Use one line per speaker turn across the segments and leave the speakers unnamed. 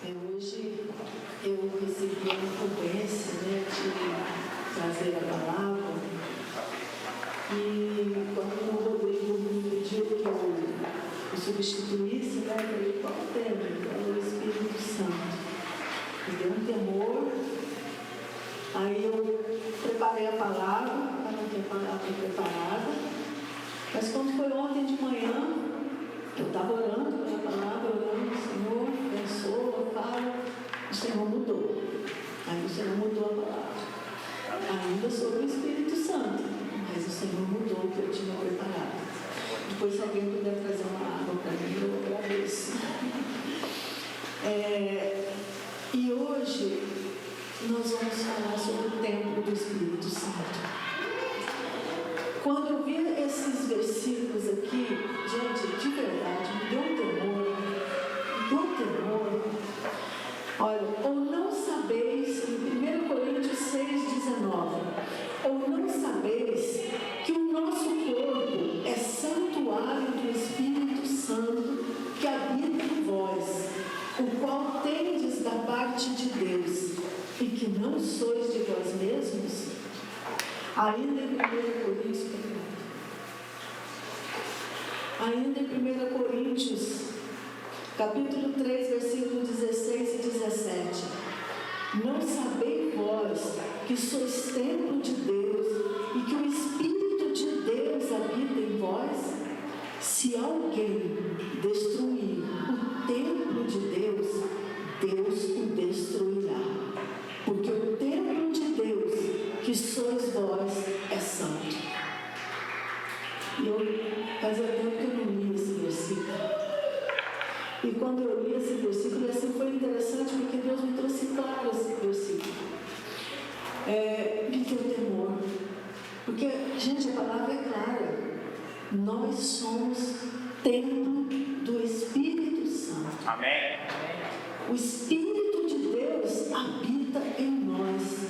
Hoje eu recebi a incumbência, de trazer a palavra, e quando o Rodrigo me pediu que eu o substituísse, eu falei, qual o tema? Ele falou, o Espírito Santo. Me deu um temor, aí eu preparei a palavra, para não ter palavra preparada, mas quando foi ontem de manhã, eu estava orando pela palavra, orando, o Senhor pensou, o Senhor mudou. Aí o Senhor mudou a palavra. Ainda sobre o Espírito Santo, mas o Senhor mudou o que eu tinha preparado. Depois, se alguém puder trazer uma água para mim, eu agradeço. E hoje nós vamos falar sobre o templo do Espírito Santo. Quando eu vi esses versículos aqui, gente, de verdade, me deu um temor. Olha, ou não sabeis, em 1 Coríntios 6,19, ou não sabeis que o nosso corpo é santuário do Espírito Santo que habita em vós, o qual tendes da parte de Deus, e que não sois de vós mesmos? Ainda em 1 Coríntios, capítulo 3, versículo 16 e 17. Não sabeis vós que sois templo de Deus e que o Espírito de Deus habita em vós? Se alguém destruir o templo de Deus, Deus o destruirá. Porque o templo de Deus, que sois vós, é santo. E fazia tempo que eu não li esse versículo. E quando eu li esse versículo, assim foi interessante, porque Deus me trouxe claro esse versículo. Me deu temor. Porque, gente, a palavra é clara. Nós somos templo do Espírito Santo.
Amém.
O Espírito de Deus habita em nós.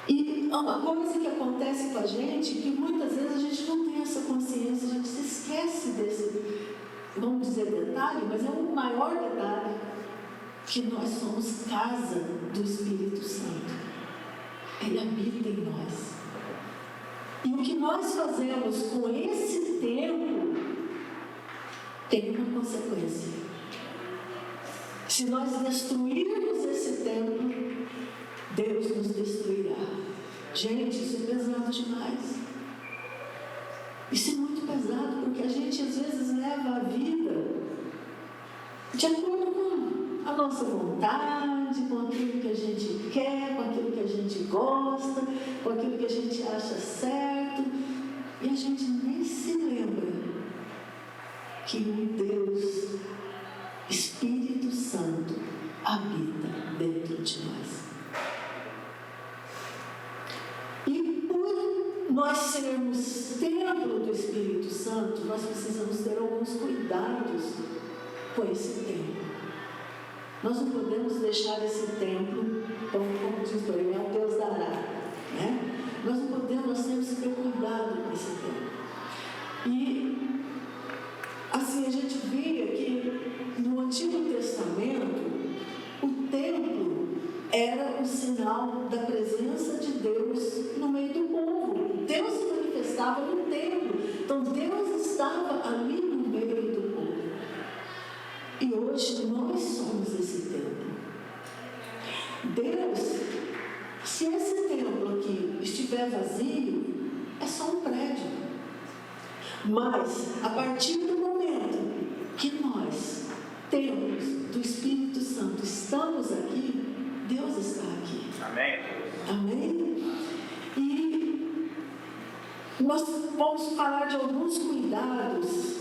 E uma coisa que acontece com a gente, que muitas vezes a gente não tem essa consciência, a gente se esquece desse, vamos dizer detalhe, mas é o maior detalhe, que nós somos casa do Espírito Santo. Ele habita em nós. E o que nós fazemos com esse templo tem uma consequência. Se nós destruirmos esse templo, Deus nos destruirá. Gente, isso é pesado demais. Isso é muito pesado, porque a gente às vezes leva a vida de acordo com a nossa vontade, com aquilo que a gente quer, com aquilo que a gente gosta, com aquilo que a gente acha certo, e a gente nem se lembra que o Deus, Espírito Santo, habita dentro de nós. E por nós sermos templo do Espírito Santo, nós precisamos ter alguns cuidados com esse templo. Nós não podemos deixar esse templo, como diz por aí, é o Deus dará, né? Nós não podemos, nós temos que ter cuidado com esse templo. E assim, a gente via que no Antigo Testamento o templo era o sinal da presença de Deus no meio do povo. Deus se manifestava no templo. Então Deus estava ali no meio do povo. E hoje nós somos esse templo. Deus, se esse templo aqui estiver vazio, é só um prédio. Mas a partir do momento que nós temos do Espírito Santo, estamos aqui, Deus está aqui.
Amém.
Amém? E nós vamos falar de alguns cuidados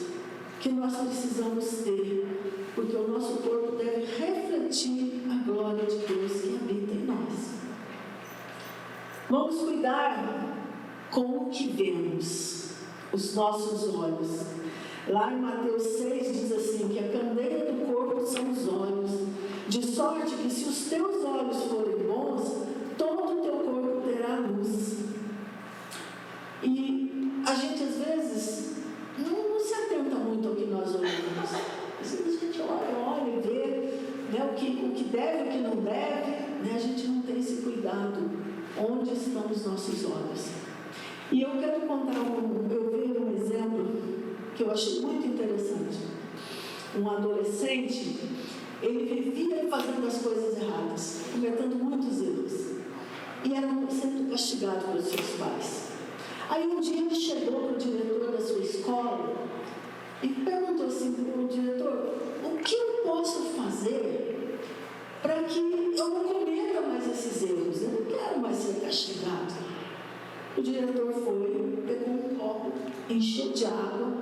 que nós precisamos ter, porque o nosso corpo deve refletir a glória de Deus que habita em nós. Vamos cuidar com o que vemos, os nossos olhos. Lá em Mateus 6 diz assim, que a candeia do corpo são os olhos, de sorte que se os teus olhos forem bons, todo o teu corpo terá luz. E a gente às vezes não se atenta muito ao que nós olhamos. Às vezes a gente olha e vê, né, deve e o que não deve, né? A gente não tem esse cuidado. Onde estão os nossos olhos? E eu quero contar eu vi um exemplo que eu achei muito interessante. Um adolescente, ele vivia fazendo as coisas erradas, cometendo muitos erros, e era sempre castigado pelos seus pais. Aí um dia ele chegou para o diretor da sua escola e perguntou assim para o diretor: o que eu posso fazer para que eu não cometa mais esses erros? Eu não quero mais ser castigado. O diretor foi, pegou um copo, encheu de água,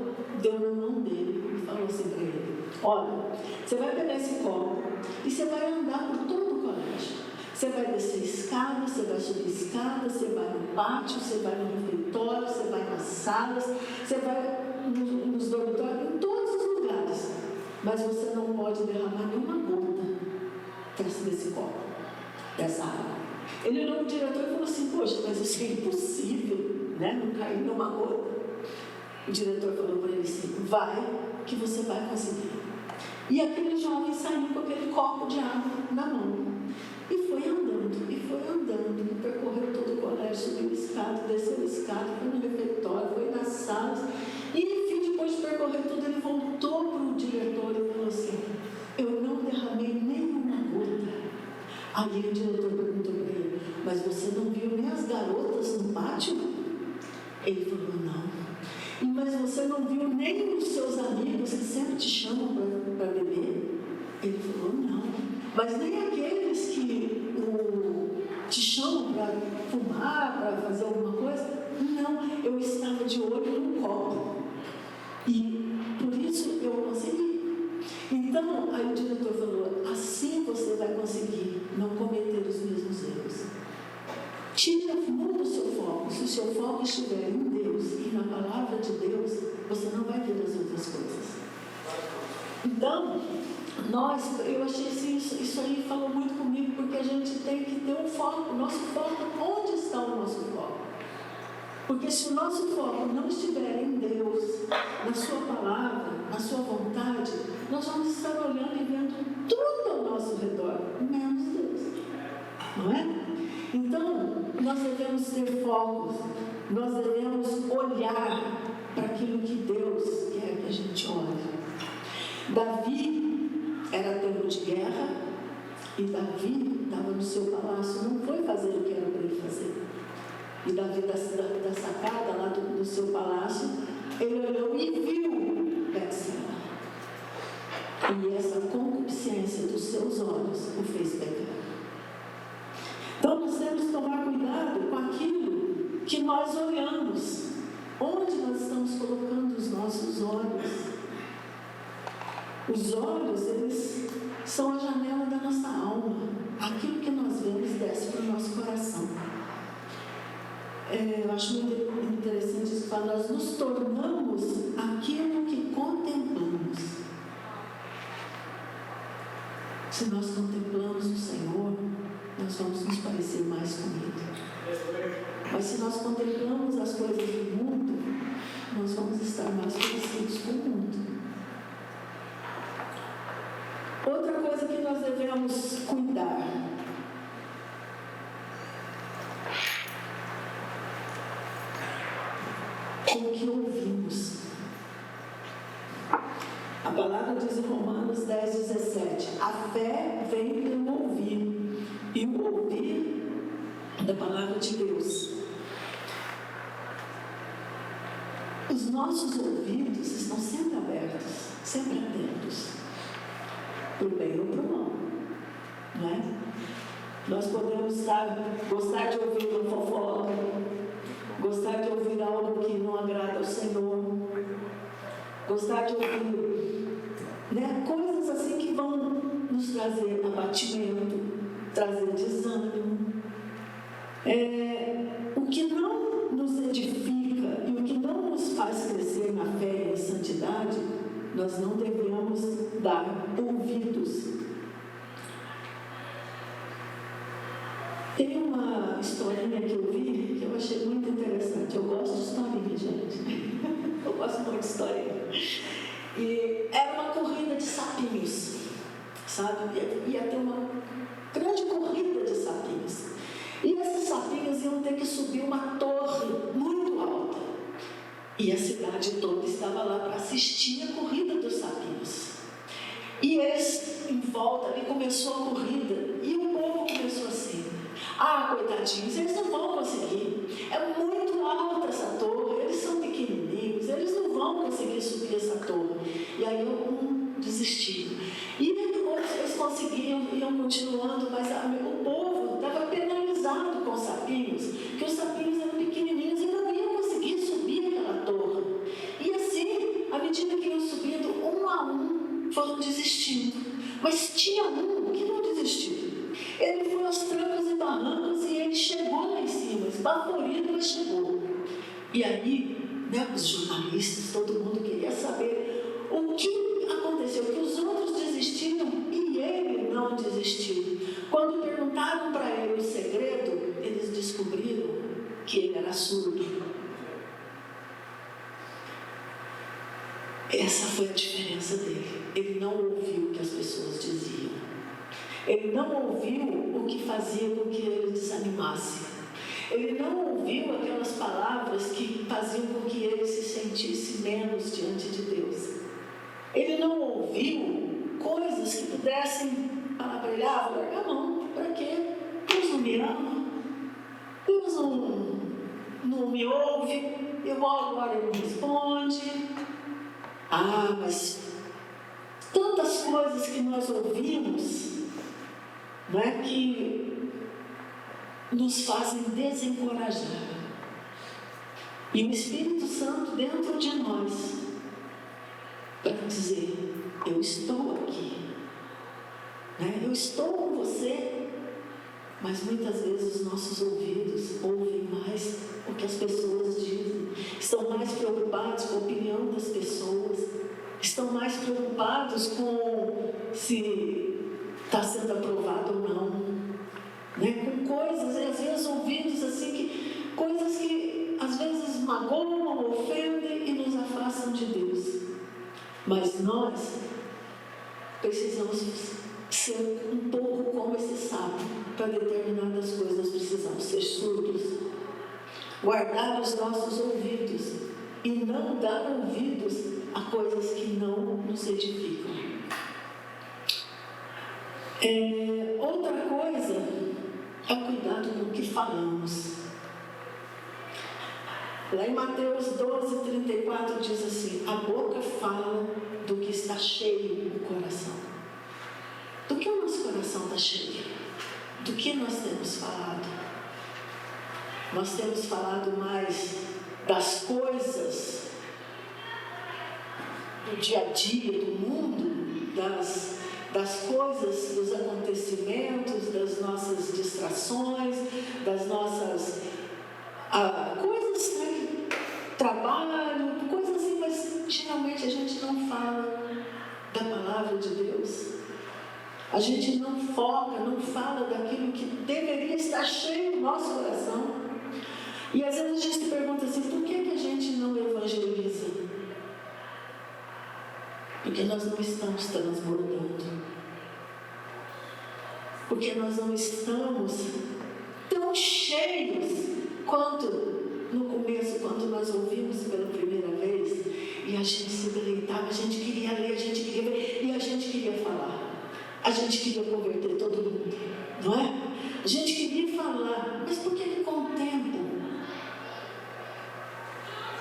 deu na mão dele e falou assim para ele: olha, você vai pegar esse copo e você vai andar por todo o colégio. Você vai descer escada, você vai subir escada, você vai no pátio, você vai no refeitório, você vai nas salas, você vai nos dormitórios, em todos os lugares. Mas você não pode derramar nenhuma gota desse copo, dessa água. Ele olhou para o diretor e falou assim: poxa, mas isso é impossível, né? Não cair nenhuma gota. O diretor falou para ele assim: vai, que você vai conseguir. E aquele jovem saiu com aquele copo de água na mão. E foi andando, percorreu todo o colégio, subiu escada, desceu escada, foi no refeitório, foi nas salas. E enfim, depois de percorrer tudo, ele voltou para o diretor e falou assim: eu não derramei nenhuma gota. Aí o diretor perguntou para ele: mas você não viu nem as garotas no pátio? Ele falou: não. Mas você não viu nem os seus amigos que sempre te chamam para beber? Ele falou: não. Mas nem aqueles que te chamam para fumar, para fazer alguma coisa? Não, eu estava de olho no copo. E por isso eu consegui. Então, aí o diretor falou: assim você vai conseguir não cometer os mesmos erros. Muda o seu foco. Se o seu foco estiver em Deus e na palavra de Deus, você não vai ver as outras coisas. Então, eu achei assim, isso aí falou muito comigo, porque a gente tem que ter um foco. O nosso foco, onde está o nosso foco? Porque se o nosso foco não estiver em Deus, na sua palavra, na sua vontade, nós vamos estar olhando e vendo tudo ao nosso redor, menos Deus. Não é? Então, nós devemos ter focos, nós devemos olhar para aquilo que Deus quer que a gente olhe. Davi era tempo de guerra e Davi estava no seu palácio, não foi fazer o que era para ele fazer. E Davi, da sacada lá do seu palácio, ele olhou e viu Betseba. E essa concupiscência dos seus olhos o fez pecar. Então nós temos que tomar cuidado com aquilo que nós olhamos. Onde nós estamos colocando os nossos olhos? Os olhos, eles são a janela da nossa alma. Aquilo que nós vemos desce para o nosso coração. Eu acho muito interessante isso que fala: nós nos tornamos aquilo que contemplamos. Se nós contemplamos o Senhor, nós vamos nos parecer mais com Ele. Mas se nós contemplamos as coisas do mundo, nós vamos estar mais parecidos com o mundo. Outra coisa que nós devemos cuidar: com o que ouvimos. A palavra diz em Romanos 10:17: a fé vem pelo ouvir, e o ouvir da palavra de Deus. Os nossos ouvidos estão sempre abertos, sempre atentos, para o bem ou para o mal, não é? Nós podemos gostar de ouvir uma fofoca, gostar de ouvir algo que não agrada ao Senhor, gostar de ouvir, né, coisas assim que vão nos trazer abatimento, trazer desânimo. O que não nos edifica e o que não nos faz crescer na fé e na santidade, nós não devemos dar ouvidos. Tem uma historinha que eu vi que eu achei muito interessante. Eu gosto de historinha, gente. Eu gosto muito de historinha. E era uma corrida de sapinhos. sabe? Ia ter uma grande corrida de sapinhos. E esses sapinhos iam ter que subir uma torre muito alta. E a cidade toda estava lá para assistir a corrida dos sapinhos. E eles, em volta, ali começou a corrida. E o povo começou assim: ah, coitadinhos, eles não vão conseguir. É muito alta essa torre, eles são pequenininhos, eles não vão conseguir subir essa torre. E aí desistiu. E eles conseguiam, iam continuando, mas o povo estava penalizado com os sapinhos, que os sapinhos eram pequenininhos e não iam conseguir subir aquela torre. E assim, à medida que iam subindo, um a um, foram desistindo. Mas tinha um que não desistiu. Ele foi aos trancos e barrancos e ele chegou lá em cima, esbaforido, mas chegou. E aí, os jornalistas, todo mundo queria saber o que aconteceu, que os outros desistiram e ele não desistiu. Quando perguntaram para ele o segredo, eles descobriram que ele era surdo. Essa foi a diferença dele. Ele não ouviu o que as pessoas diziam. Ele não ouviu o que fazia com que ele desanimasse. Ele não ouviu aquelas palavras que faziam com que ele se sentisse menos diante de Deus. Ele não ouviu coisas que pudessem falar para ele: ah, vou largar a mão, para quê? Deus não me ama, Deus não me ouve, eu oro agora, ele não responde. Ah, mas tantas coisas que nós ouvimos, não é, que nos fazem desencorajar. E o Espírito Santo dentro de nós, para dizer: eu estou aqui, né? Eu estou com você. Mas muitas vezes os nossos ouvidos ouvem mais o que as pessoas dizem, estão mais preocupados com a opinião das pessoas, estão mais preocupados com se está sendo aprovado ou não, né? Com coisas, e às vezes ouvidos assim, coisas que às vezes magoam, ofendem e nos afastam de Deus. Mas nós precisamos ser um pouco como esse sábio. Para determinadas coisas nós precisamos ser surdos, guardar os nossos ouvidos e não dar ouvidos a coisas que não nos edificam. Outra coisa é o cuidado com o que falamos. Lá em Mateus 12:34 diz assim: a boca fala do que está cheio o coração. Do que o nosso coração está cheio? Do que nós temos falado? Nós temos falado mais das coisas do dia a dia, do mundo, das coisas, dos acontecimentos, das nossas distrações, das nossas coisas, né, trabalho, coisas assim, mas geralmente a gente não fala da palavra de Deus. A gente não foca, não fala daquilo que deveria estar cheio no nosso coração. E às vezes a gente se pergunta assim: por que a gente não evangeliza? Porque nós não estamos transbordando. Porque nós não estamos tão cheios quanto no começo, quando nós ouvimos pela primeira vez e a gente se deleitava, a gente queria ler, a gente queria ver e a gente queria falar. A gente queria converter todo mundo, não é? A gente queria falar, mas por que com o tempo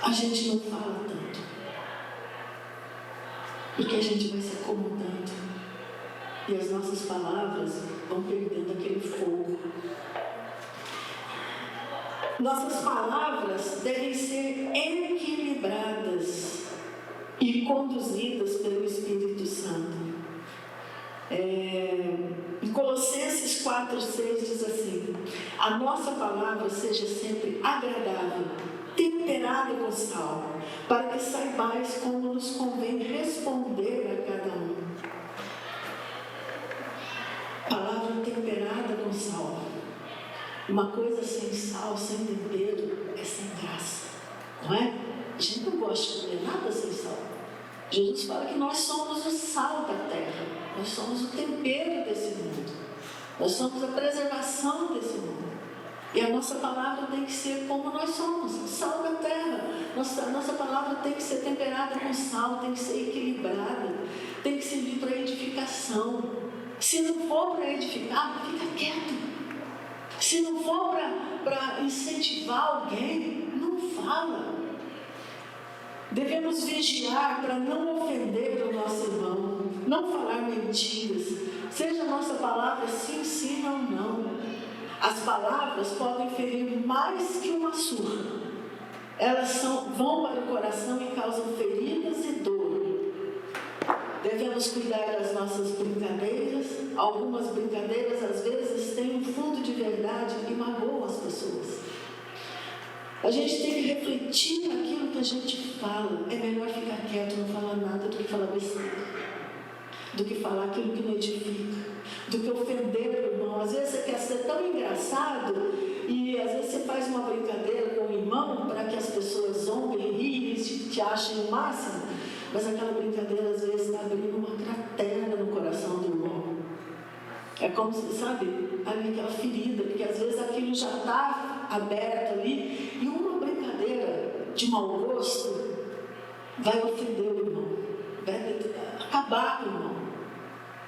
a gente não fala tanto? Porque a gente vai se acomodando e as nossas palavras vão perdendo aquele fogo. Nossas palavras devem ser equilibradas e conduzidas pelo Espírito Santo. Em Colossenses 4:6 diz assim: a nossa palavra seja sempre agradável, temperada com sal, para que saibais como nos convém responder a cada um. Palavra temperada com sal. Uma coisa sem sal, sem tempero, é sem graça, não é? A gente não gosta de comer nada sem sal. Jesus fala que nós somos o sal da terra. Nós somos o tempero desse mundo. Nós somos a preservação desse mundo. E a nossa palavra tem que ser como nós somos, sal da terra. Nossa palavra tem que ser temperada com sal, tem que ser equilibrada, tem que servir para edificação. Se não for para edificar, fica quieto. Se não for para incentivar alguém, não fala. Devemos vigiar para não ofender o nosso irmão, não falar mentiras, seja a nossa palavra sim, sim ou não. As palavras podem ferir mais que uma surra. Elas vão para o coração e causam feridas e dor. Devemos cuidar das nossas brincadeiras. Algumas brincadeiras às vezes têm um fundo de verdade e magoam as pessoas. A gente tem que refletir naquilo que a gente fala. É melhor ficar quieto, não falar nada, do que falar besteira, do que falar aquilo que não edifica, do que ofender o irmão. Às vezes você quer ser tão engraçado e às vezes você faz uma brincadeira com o irmão para que as pessoas zombem, riem e te achem o máximo, mas aquela brincadeira às vezes está abrindo uma cratera no coração do irmão. É como se, sabe, ali aquela ferida, porque às vezes aquilo já está aberto ali e uma brincadeira de mau gosto vai ofender o irmão, vai acabar com o irmão.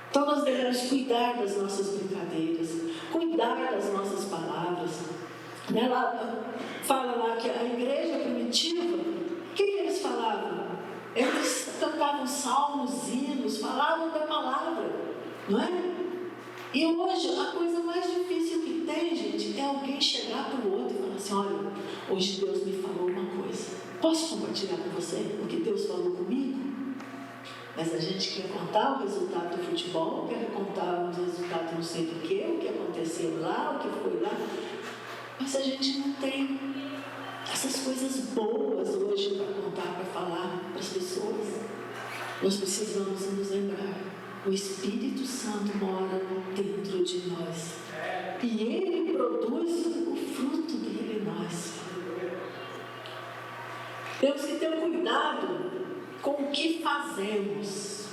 Então nós devemos cuidar das nossas brincadeiras, cuidar das nossas palavras. Ela fala lá que a igreja primitiva, o que eles falavam? Eles cantavam salmos, hinos, falavam da palavra, não é? E hoje a coisa mais difícil que tem, gente, é alguém chegar para o outro e falar assim: olha, hoje Deus me falou uma coisa, posso compartilhar com você o que Deus falou comigo? Mas a gente quer contar o resultado do futebol, quer contar o resultado não sei do que, o que aconteceu lá, o que foi lá. Mas a gente não tem essas coisas boas hoje para contar, para falar para as pessoas. Nós precisamos nos lembrar. O Espírito Santo mora dentro de nós. E Ele produz o fruto dele em nós. Temos que ter cuidado com o que fazemos.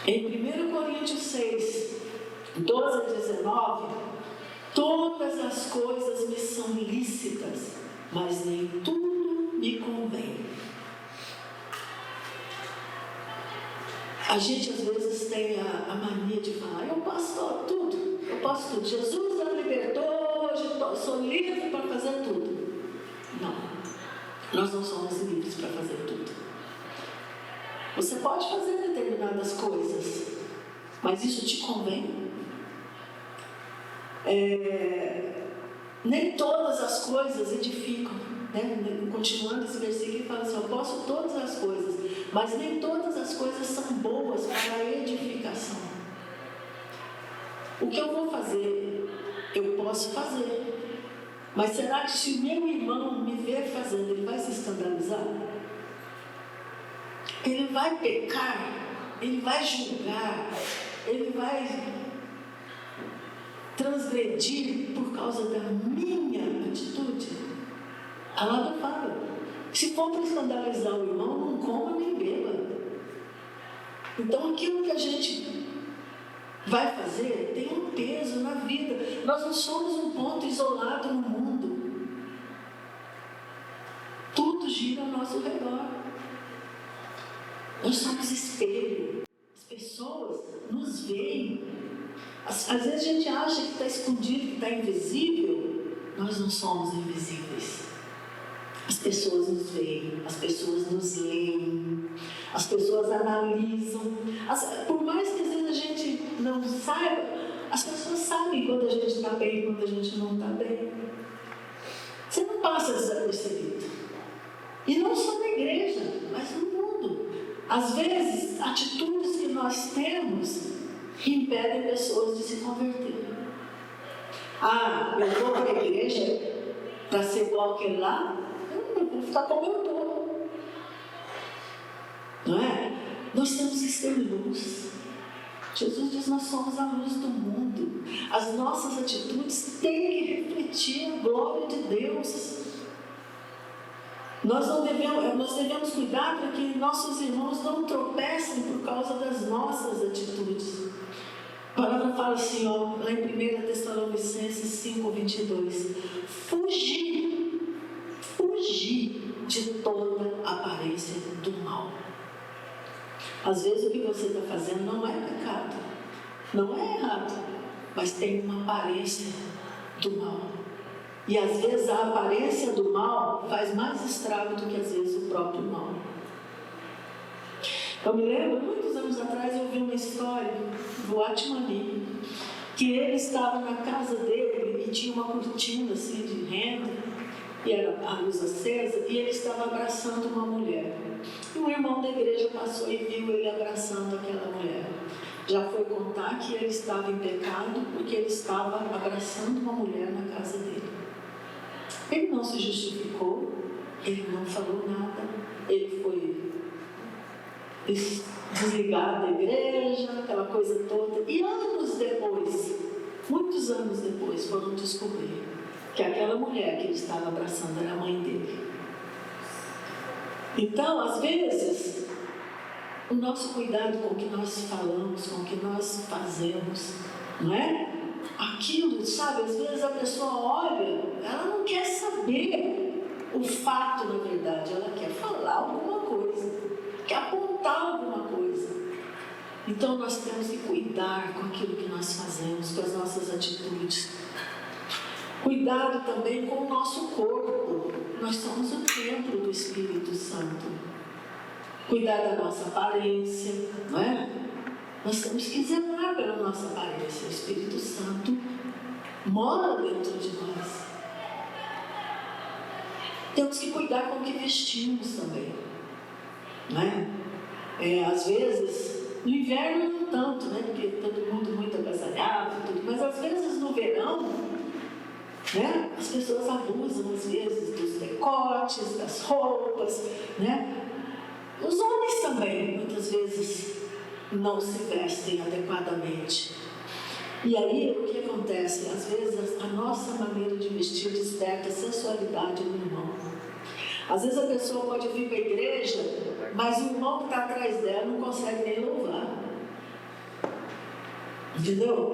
Em 1 Coríntios 6, 12 a 19, todas as coisas me são lícitas, mas nem tudo me convém. A gente às vezes tem a mania de falar: eu posso tudo, eu posso tudo. Jesus me libertou, hoje eu sou livre para fazer tudo. Não, nós não somos livres para fazer tudo. Você pode fazer determinadas coisas, mas isso te convém? Nem todas as coisas edificam, né? Continuando esse versículo, ele fala assim: eu posso todas as coisas, mas nem todas as coisas são boas para a edificação. O que eu vou fazer, eu posso fazer, mas será que se o meu irmão me ver fazendo, ele vai se escandalizar? Ele vai pecar, ele vai julgar, ele vai transgredir por causa da minha atitude? A Lada fala: se for para escandalizar o irmão, não coma nem beba. Então aquilo que a gente vai fazer tem um peso na vida. Nós não somos um ponto isolado no mundo. Tudo gira ao nosso redor. Nós somos espelho. As pessoas nos veem. Às vezes a gente acha que está escondido, que está invisível. Nós não somos invisíveis. As pessoas nos veem, as pessoas nos leem, as pessoas analisam. Por mais que às vezes a gente não saiba, as pessoas sabem quando a gente está bem e quando a gente não está bem. Você não passa desapercebido. E não só na igreja, mas no mundo. Às vezes, atitudes que nós temos impedem pessoas de se converter. Ah, eu vou para a igreja para ser igual aquele lá? Eu vou ficar como eu estou. Não é? Nós temos que ser luz. Jesus diz: nós somos a luz do mundo. As nossas atitudes têm que refletir a glória de Deus. Nós devemos cuidar para que nossos irmãos não tropecem por causa das nossas atitudes. A palavra fala assim, ó, lá em 1 Tessalonicenses 5:22. Fugir de toda aparência do mal. Às vezes o que você está fazendo não é pecado, não é errado, mas tem uma aparência do mal. E às vezes a aparência do mal faz mais estrago do que às vezes o próprio mal. Eu me lembro, muitos anos atrás, eu ouvi uma história do Atmani, que ele estava na casa dele e tinha uma cortina assim de renda, e era a luz acesa, e ele estava abraçando uma mulher. E um irmão da igreja passou e viu ele abraçando aquela mulher. Já foi contar que ele estava em pecado porque ele estava abraçando uma mulher na casa dele. Ele não se justificou, ele não falou nada, ele foi desligado da igreja, aquela coisa toda. E anos depois, muitos anos depois, foram descobrir que aquela mulher que ele estava abraçando era a mãe dele. Então, às vezes, o nosso cuidado com o que nós falamos, com o que nós fazemos, não é? Aquilo, sabe, às vezes a pessoa olha, ela não quer saber o fato, na verdade, ela quer falar alguma coisa, quer apontar alguma coisa. Então nós temos que cuidar com aquilo que nós fazemos, com as nossas atitudes. Cuidado também com o nosso corpo. Nós somos o templo do Espírito Santo. Cuidar da nossa aparência, não é? Nós temos que zelar pela nossa aparência. O Espírito Santo mora dentro de nós. Temos que cuidar com o que vestimos também, não é? Às vezes, no inverno não tanto, né? Porque todo mundo muito agasalhado, tudo. Mas às vezes no verão, né? As pessoas abusam às vezes dos decotes, das roupas, né? Os homens também, muitas vezes, não se vestem adequadamente. E aí, o que acontece? Às vezes, a nossa maneira de vestir desperta sensualidade no irmão. Às vezes, a pessoa pode vir para a igreja, mas o irmão que está atrás dela não consegue nem louvar. Entendeu?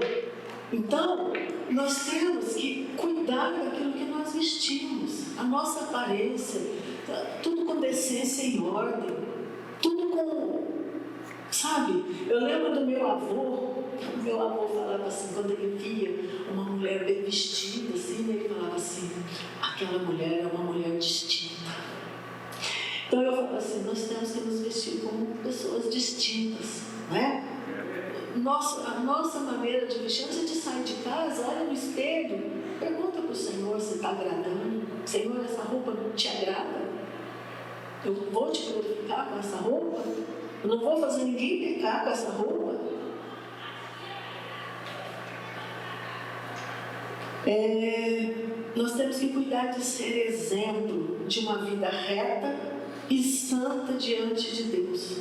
Então, nós temos que cuidar daquilo que nós vestimos, a nossa aparência, tudo com decência e ordem, tudo com, sabe? Eu lembro do meu avô falava assim, quando ele via uma mulher bem vestida, assim, ele falava assim, aquela mulher é uma mulher distinta. Então eu falo assim, nós temos que nos vestir como pessoas distintas, não é? A nossa maneira de vestir, antes de sair de casa, olha no espelho, pergunta para o Senhor se está agradando. Senhor, essa roupa não te agrada? Eu vou te glorificar com essa roupa? Eu não vou fazer ninguém pecar com essa roupa? Nós temos que cuidar de ser exemplo de uma vida reta e santa diante de Deus.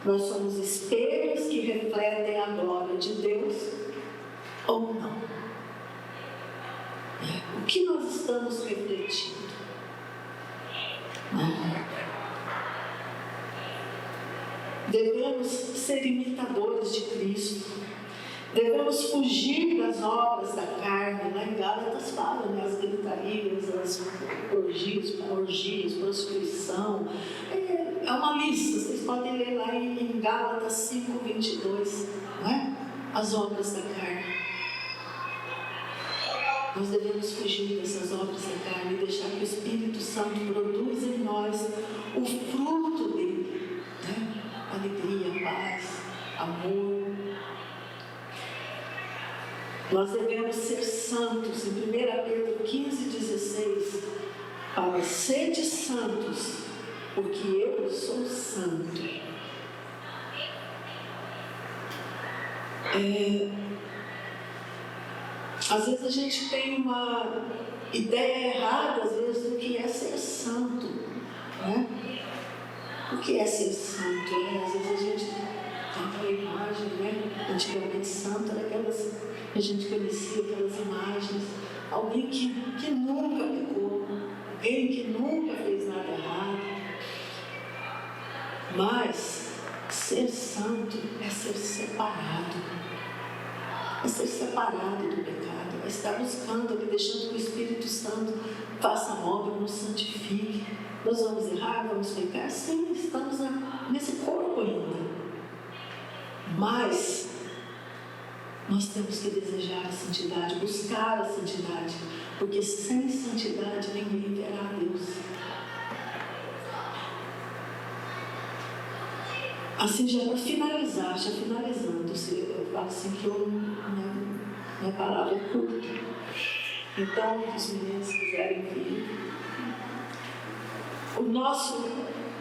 Nós somos espelhos que refletem a glória de Deus ou não? O que nós estamos refletindo? Devemos ser imitadores de Cristo. Devemos fugir das obras da carne. Lá em Gálatas fala, né? As gritarias, as orgias, prostituição. É uma lista, vocês podem ler lá em Gálatas 5:22, não é? As obras da carne. Nós devemos fugir dessas obras da carne e deixar que o Espírito Santo produza em nós o fruto dele, né? Alegria, paz, amor. Nós devemos ser santos. Em 1 Pedro 15:16, fala, sede santos, porque eu sou santo. Às vezes a gente tem uma ideia errada, às vezes, do que é ser santo, né? O que é ser santo? Às vezes a gente tem aquela imagem, né? Antigamente santo era aquelas que a gente conhecia, aquelas imagens, alguém que nunca pecou, alguém que nunca fez nada nada errado. Mas ser santo é ser separado. É ser separado do pecado. É estar buscando, deixando que o Espírito Santo faça a obra, nos santifique. Nós vamos errar, vamos pecar? Sim, estamos nesse corpo ainda. Mas nós temos que desejar a santidade, buscar a santidade, porque sem santidade ninguém verá a Deus. Assim, já para finalizar, finalizando, eu falo assim que minha palavra é curta. Então, os meninos quiserem vir. O nosso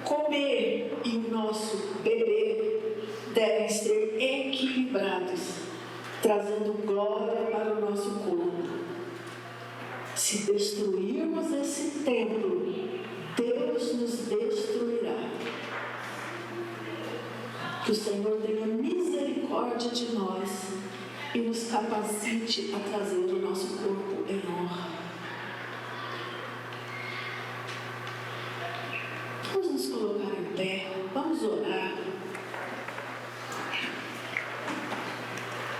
comer e o nosso beber devem ser equilibrados, trazendo glória para o nosso corpo. Se destruirmos esse templo, Deus nos destruirá. Que o Senhor tenha misericórdia de nós e nos capacite a trazer o nosso corpo em honra. Vamos nos colocar em pé, vamos orar.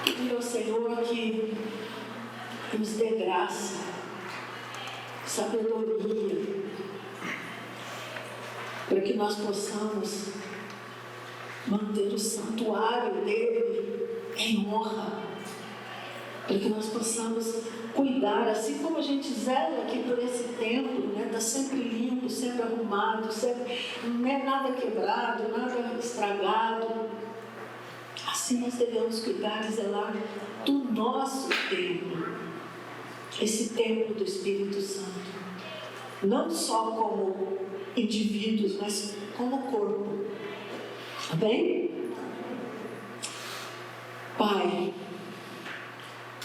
Pedir ao Senhor que nos dê graça, sabedoria, para que nós possamos manter o santuário dele em honra, para que nós possamos cuidar, assim como a gente zela aqui por esse templo, está sempre limpo, sempre arrumado, sempre, não é nada quebrado, nada estragado. Assim nós devemos cuidar e zelar do nosso templo, esse templo do Espírito Santo, não só como indivíduos, mas como corpo. Amém? Pai,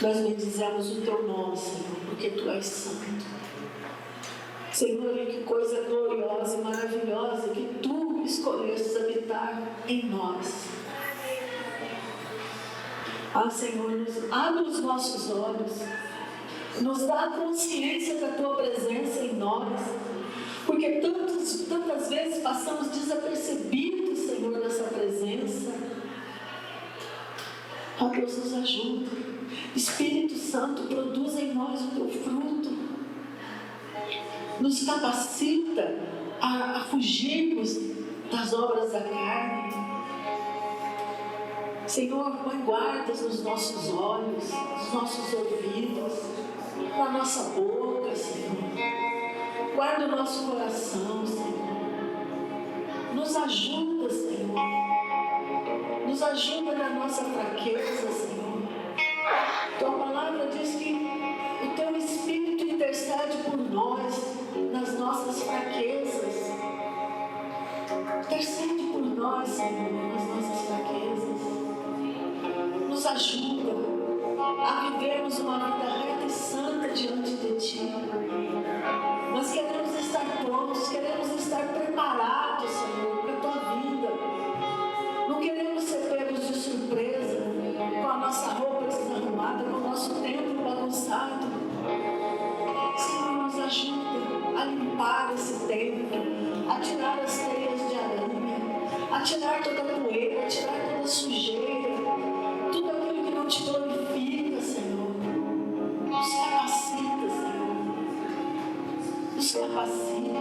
nós bendizemos o Teu nome, Senhor, porque Tu és santo. Senhor, que coisa gloriosa e maravilhosa que Tu escolhestes habitar em nós. Senhor, abre os nossos olhos, nos dá a consciência da Tua presença em nós, porque tantas vezes passamos desapercebidos, Senhor, dessa presença. Deus, nos ajuda. Espírito Santo, produz em nós o Teu fruto. Nos capacita a fugirmos das obras da carne. Senhor, põe guardas nos nossos olhos, nos nossos ouvidos, na nossa boca, Senhor. Guarda o nosso coração, Senhor. Nos ajuda, Senhor. Nos ajuda na nossa fraqueza, Senhor. Tua palavra diz que o Teu Espírito intercede por nós nas nossas fraquezas. Intercede por nós, Senhor, nas nossas fraquezas. Nos ajuda a vivermos uma vida reta e santa diante de Ti. Nós queremos estar prontos, queremos estar preparados, Senhor, para a Tua vinda. Não queremos ser pegos de surpresa, com a nossa roupa desarrumada, com o nosso templo bagunçado. Senhor, nos ajuda a limpar esse templo, a tirar as teias de aranha, a tirar toda a poeira, a tirar toda a sujeira, tudo aquilo que não Te glorifica, Senhor. Nos capacita, Senhor. Nos capacita.